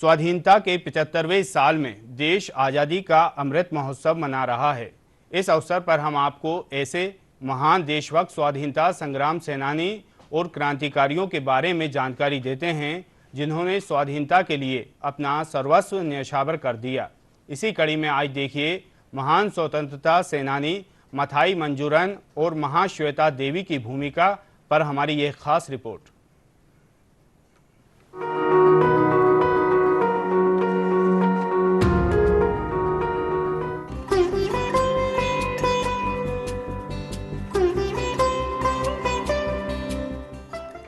स्वाधीनता के 75वें साल में देश आज़ादी का अमृत महोत्सव मना रहा है। इस अवसर पर हम आपको ऐसे महान देशभक्त, स्वाधीनता संग्राम सेनानी और क्रांतिकारियों के बारे में जानकारी देते हैं जिन्होंने स्वाधीनता के लिए अपना सर्वस्व न्यौछावर कर दिया। इसी कड़ी में आज देखिए महान स्वतंत्रता सेनानी मथाई मंजूरन और महाश्वेता देवी की भूमिका पर हमारी यह खास रिपोर्ट।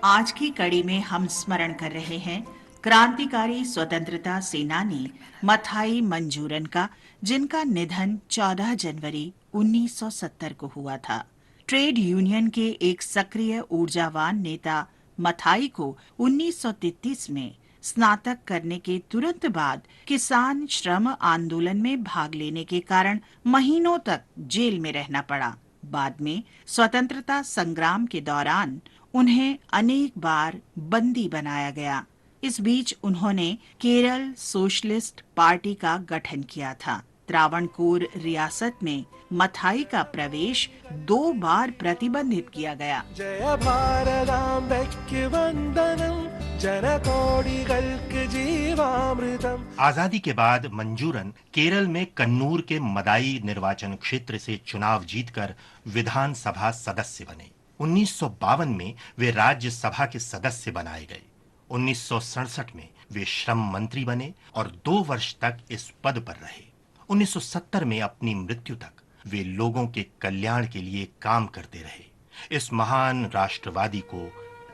आज की कड़ी में हम स्मरण कर रहे हैं क्रांतिकारी स्वतंत्रता सेनानी मथाई मंजूरन का, जिनका निधन 14 जनवरी 1970 को हुआ था। ट्रेड यूनियन के एक सक्रिय ऊर्जावान नेता मथाई को 1933 में स्नातक करने के तुरंत बाद किसान श्रम आंदोलन में भाग लेने के कारण महीनों तक जेल में रहना पड़ा। बाद में स्वतंत्रता संग्राम के दौरान उन्हें अनेक बार बंदी बनाया गया। इस बीच उन्होंने केरल सोशलिस्ट पार्टी का गठन किया था। त्रावणकोर रियासत में मथाई का प्रवेश 2 बार प्रतिबंधित किया गया। जय भारतांबेक्के वंदनम, जनकोटिकल्क जीवामृतम। आजादी के बाद मंजूरन केरल में कन्नूर के मदाई निर्वाचन क्षेत्र से चुनाव जीतकर विधानसभा सदस्य बने। 1952 में वे राज्यसभा के सदस्य बनाए गए। 1967 में वे श्रम मंत्री बने और 2 वर्ष तक इस पद पर रहे। 1970 में अपनी मृत्यु तक वे लोगों के कल्याण के लिए काम करते रहे। इस महान राष्ट्रवादी को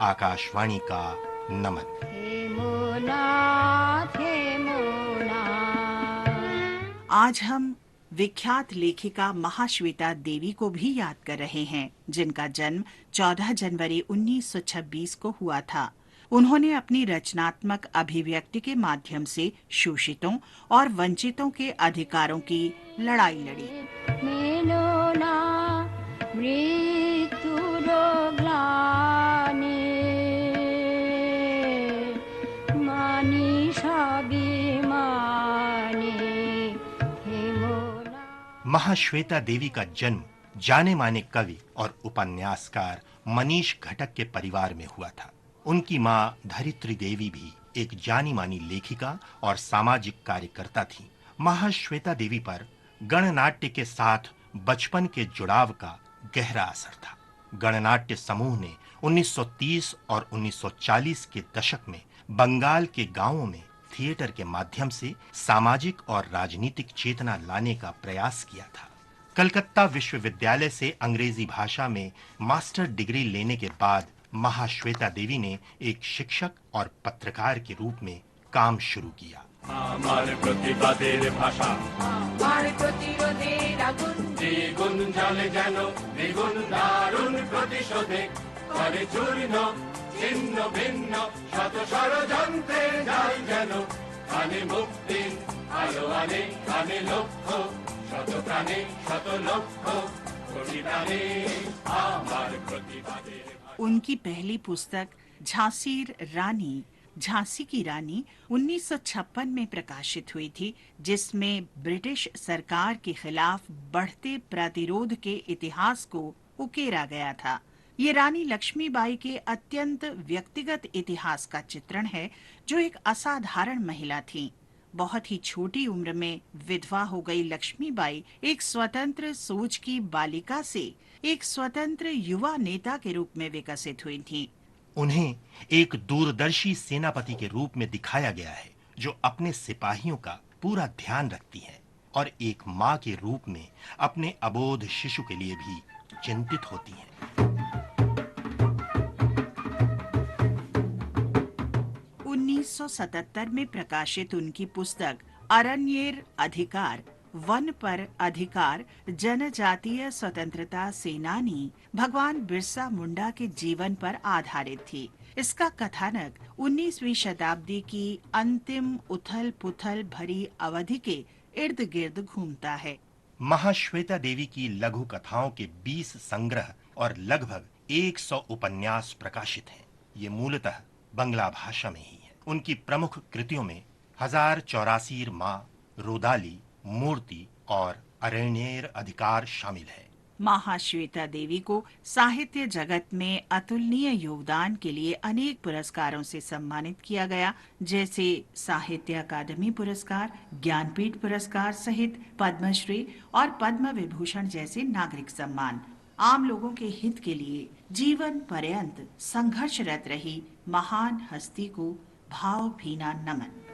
आकाशवाणी का नमन। आज हम विख्यात लेखिका महाश्वेता देवी को भी याद कर रहे हैं, जिनका जन्म 14 जनवरी 1926 को हुआ था। उन्होंने अपनी रचनात्मक अभिव्यक्ति के माध्यम से शोषितों और वंचितों के अधिकारों की लड़ाई लड़ी। महाश्वेता देवी का जन्म जाने माने कवि और उपन्यासकार मनीष घटक के परिवार में हुआ था। उनकी मां धरित्री देवी भी एक जानी मानी लेखिका और सामाजिक कार्यकर्ता थी। महाश्वेता देवी पर गणनाट्य के साथ बचपन के जुड़ाव का गहरा असर था। गणनाट्य समूह ने 1930 और 1940 के दशक में बंगाल के गांवों में थिएटर के माध्यम से सामाजिक और राजनीतिक चेतना लाने का प्रयास किया था। कलकत्ता विश्वविद्यालय से अंग्रेजी भाषा में मास्टर डिग्री लेने के बाद महाश्वेता देवी ने एक शिक्षक और पत्रकार के रूप में काम शुरू किया। আমার প্রতিবাদের ভাষা, আমার প্রতিরোধের আগুন, দ্বিগুণ জ্বলে যেন দ্বিগুণ দারুণ প্রতিশোধে করে চূর্ণ ছিন্ন ভিন্ন শত ষড়যন্ত্রের জাল যেন আনে মুক্তির আলো, আনে আনে লক্ষ্য শত প্রাণে শত লক্ষ্য কোটি প্রাণে আমার প্রতিবাদের। उनकी पहली पुस्तक झांसी की रानी 1956 में प्रकाशित हुई थी, जिसमें ब्रिटिश सरकार के खिलाफ बढ़ते प्रतिरोध के इतिहास को उकेरा गया था। ये रानी लक्ष्मीबाई के अत्यंत व्यक्तिगत इतिहास का चित्रण है, जो एक असाधारण महिला थी। बहुत ही छोटी उम्र में विधवा हो गई लक्ष्मीबाई एक स्वतंत्र सोच की बालिका से एक स्वतंत्र युवा नेता के रूप में विकसित हुई थीं। उन्हें एक दूरदर्शी सेनापति के रूप में दिखाया गया है, जो अपने सिपाहियों का पूरा ध्यान रखती हैं और एक मां के रूप में अपने अबोध शिशु के लिए भी चिंतित होती हैं। 1977 में प्रकाशित उनकी पुस्तक अरण्येर अधिकार, वन पर अधिकार, जनजातीय स्वतंत्रता सेनानी भगवान बिरसा मुंडा के जीवन पर आधारित थी। इसका कथानक 19वीं शताब्दी की अंतिम उथल पुथल भरी अवधि के इर्द गिर्द घूमता है। महाश्वेता देवी की लघु कथाओं के 20 संग्रह और लगभग 100 उपन्यास प्रकाशित हैं। ये मूलतः बंगला भाषा में ही है। उनकी प्रमुख कृतियों में 1084 माँ, रोदाली, मूर्ति और अरण्येर अधिकार शामिल है। महाश्वेता देवी को साहित्य जगत में अतुलनीय योगदान के लिए अनेक पुरस्कारों से सम्मानित किया गया, जैसे साहित्य अकादमी पुरस्कार, ज्ञानपीठ पुरस्कार सहित पद्मश्री और पद्म विभूषण जैसे नागरिक सम्मान। आम लोगों के हित के लिए जीवन पर्यंत संघर्षरत रही महान हस्ती को भावभीना नमन।